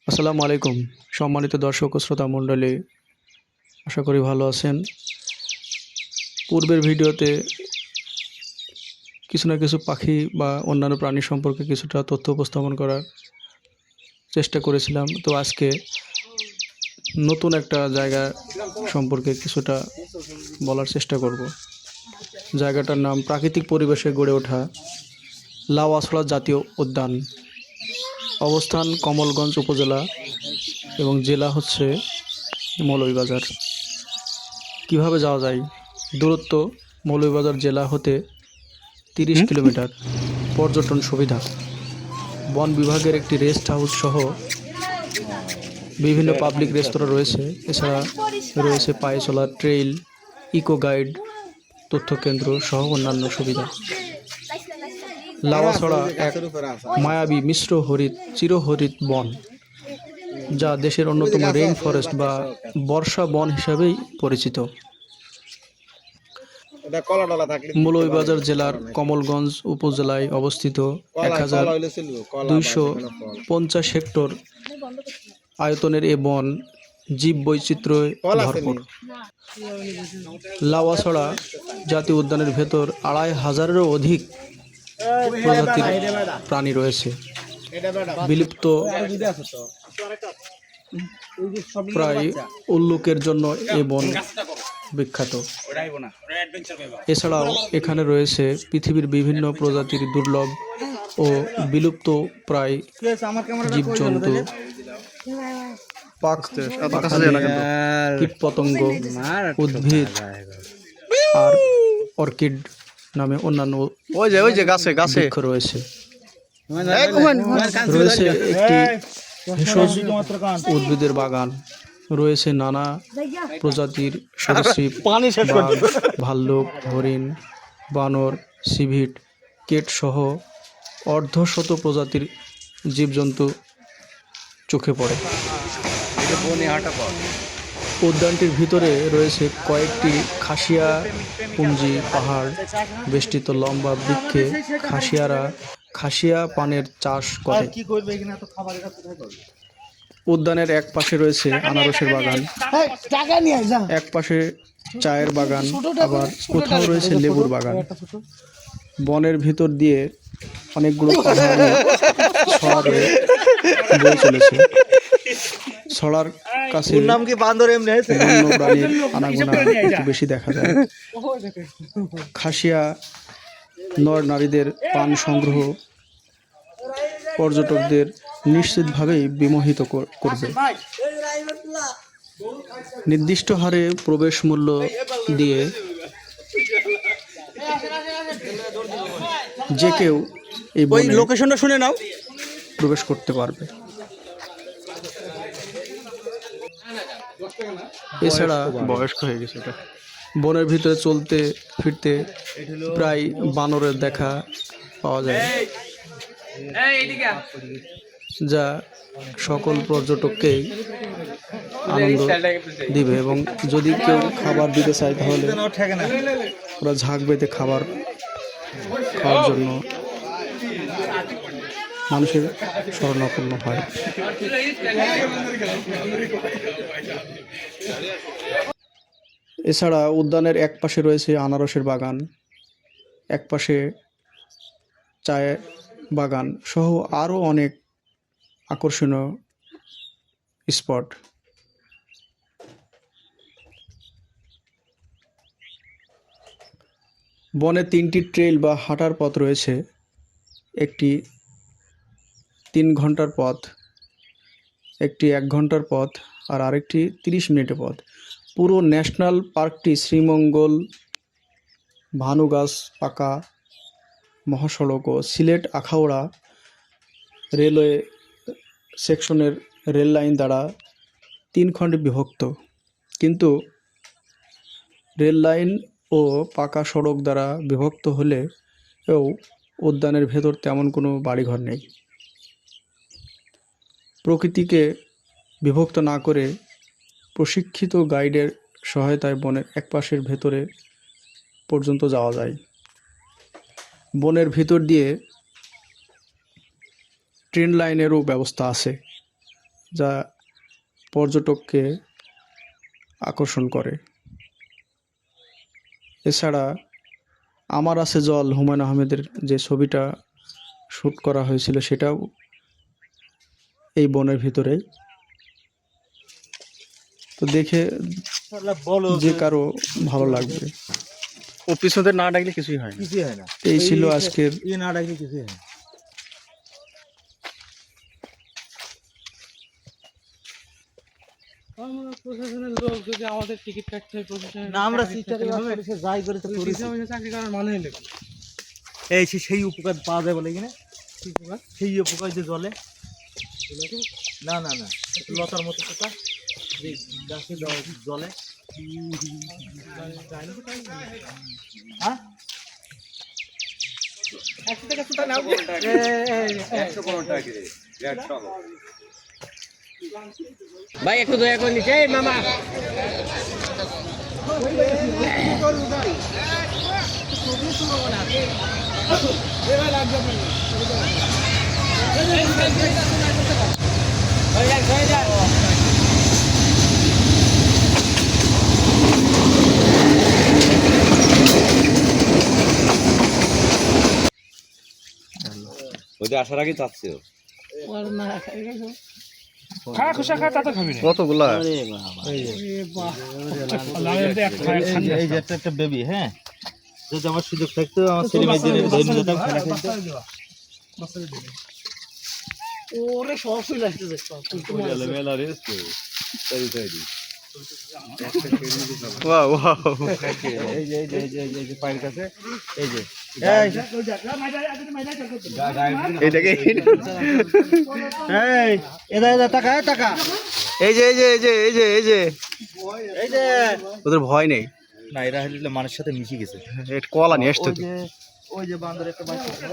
আসসালামু আলাইকুম সম্মানিত দর্শক ও শ্রোতা মণ্ডলী, আশা করি ভালো আছেন। পূর্বের ভিডিওতে কিছু না কিছু পাখি বা অন্যান্য প্রাণী সম্পর্কে কিছুটা তথ্য উপস্থাপন করার চেষ্টা করেছিলাম। তো আজকে নতুন একটা জায়গা সম্পর্কে কিছুটা বলার চেষ্টা করব। জায়গাটার নাম প্রাকৃতিক পরিবেশে গড়ে ওঠা লাউয়াছড়া জাতীয় উদ্যান। অবস্থান কমলগঞ্জ উপজেলা এবং জেলা হচ্ছে মৌলভীবাজার। কিভাবে যাওয়া যায়? দূরত্ব মৌলভীবাজার জেলা হতে 30 কিলোমিটার। পর্যটন সুবিধা: বন বিভাগের একটি রেস্ট হাউস সহ বিভিন্ন পাবলিক রেস্তোরাঁ রয়েছে। এছাড়া রয়েছে পায়ে চলা ট্রেইল, ইকো গাইড, তথ্যকেন্দ্র সহ অন্যান্য সুবিধা। লাউয়াছড়া এক মায়াবী মিশ্র চিরহরিত বন, যা দেশের অন্যতম রেইন ফরেস্ট বা বর্ষা বন হিসাবেই পরিচিত। মৌলভীবাজার জেলার কমলগঞ্জ উপজেলায় অবস্থিত 1250 হেক্টর আয়তনের এ বন জীব বৈচিত্র্যে ভরপুর। লাউয়াছড়া জাতীয় উদ্যানের ভেতর 2500-এরও অধিক প্রজাতির প্রাণী রয়েছে। বিলুপ্ত প্রায় উল্লুকের জন্য এ বন বিখ্যাত। এছাড়াও এখানে রয়েছে পৃথিবীর বিভিন্ন প্রজাতির দুর্লভ ও বিলুপ্ত প্রায় জীবজন্তু, কীটপতঙ্গ, উদ্ভিদ আর অর্কিড নামে অন্যান্য বৃক্ষ রয়েছে। রয়েছে একটি ভেষজ উদ্ভিদের বাগান, রয়েছে নানা প্রজাতির সরীসৃপ, বাঘ, ভাল্লুক, হরিণ, বানর, সিভিট, কেট সহ অর্ধশত প্রজাতির জীবজন্তু চোখে পড়ে। উদ্যানটির ভিতরে রয়েছে কয়েকটি খাসিয়া পুঞ্জি পাহাড় বেষ্টিত লম্বা বৃক্ষে খাসিয়া পানের চাষ করে। উদ্যানের এক পাশে রয়েছে আনারসের বাগান, এক পাশে চায়ের বাগান, আবার কোথাও রয়েছে লেবুর বাগান। বনের ভিতর দিয়ে অনেকগুলো পাহাড়ি ছড়া বয়ে চলেছে। ছড়ার কাছে বন্য প্রাণীর আনাগোনা একটু বেশি দেখা যায়। খাসিয়া নর নারীদের পান সংগ্রহ পর্যটকদের নিশ্চিতভাবেই বিমোহিত করবে। নির্দিষ্ট হারে প্রবেশ মূল্য দিয়ে যে কেউ এই লোকেশনটা শুনে নাও প্রবেশ করতে পারবে। এছাড়া বয়স্ক হয়ে গেছে এটা। বনের ভিতরে চলতে ফিরতে প্রায় বানরের দেখা পাওয়া যায়, যা সকল পর্যটককেই আনন্দ দিবে। এবং যদি কেউ খাবার দিতে চায় তাহলে ওরা ঝাঁক বেঁধে খাবার খাওয়ার জন্য মানুষের শরণাপন্ন হয়। এছাড়া উদ্যানের এক পাশে রয়েছে আনারসের বাগান, এক পাশে চায়ের বাগান সহ আরও অনেক আকর্ষণীয় স্পট। বনে 3টি ট্রেইল বা হাঁটার পথ রয়েছে, একটি 3 ঘন্টার পথ, একটি 1 ঘন্টার পথ আর আরেকটি 30 মিনিটের পথ। পুরো ন্যাশনাল পার্কটি শ্রীমঙ্গল, ভানুগাছ, পাকা মহাসড়ক ও সিলেট আখাউড়া রেলওয়ে সেকশনের রেল লাইন দ্বারা 3 খণ্ডে বিভক্ত। কিন্তু রেল লাইন ও পাকা সড়ক দ্বারা বিভক্ত হলেও উদ্যানের ভেতর তেমন কোনো বাড়িঘর নেই। প্রকৃতিকে বিভক্ত না করে প্রশিক্ষিত গাইডের সহায়তায় বনের এক পাশের ভেতরে পর্যন্ত যাওয়া যায়। বনের ভিতর দিয়ে ট্রেন লাইনেরও ব্যবস্থা আছে। যা পর্যটককে আকর্ষণ করে। এছাড়া আমার আছে জল, হুমায়ুন আহমেদের যে ছবিটা শ্যুট করা হয়েছিল সেটাও এই বনের ভিতরে। তো দেখে যে কারো ভালো লাগবে। ও পিছনে না ডাকলে কিছুই হয় না, কিছুই হয় না। এই ছিল আজকের না ডাকলে কিছুই হয় না। প্রশাসনের লোক যদি আমাদের টিকিট কাটতে হয় প্রশাসনের না আমরা সিস্টারে যাই করে তো করেছি। চাকরি করার মানে হলো কি? এই সেই উপকার পাওয়া যায় বলে কিনা, সেই উপকার যে জলে না না না লতার মতো পোকা যে গাছে জলে হ্যাঁ ভাই একটু দয়া করে নিচে মামা ওইটা আসার আগে চাচ্ছে কতগুলা এই যে একটা বেবি। হ্যাঁ যদি আমার সুযোগ থাকতো আমার ছেলে মেয়েদের ধরে নিয়ে যেতাম খেলা খেলতে। ওরে সব চলে আসছে মেলা রেস ওয়াও ওয়াও এই যে এই যে এই যে এই যে পায়ের কাছে এই যে এইটাকে এই এদা এদা টাকা টাকা এই যে এই যে এই যে এই যে এই যে এই যে ওদের ভয় নেই, না এরা হলে মানুষের সাথে মিশে গেছে। এটা কলা নিয়ে আসতো। ওই যে বান্দর একটা বাচ্চা ছিল।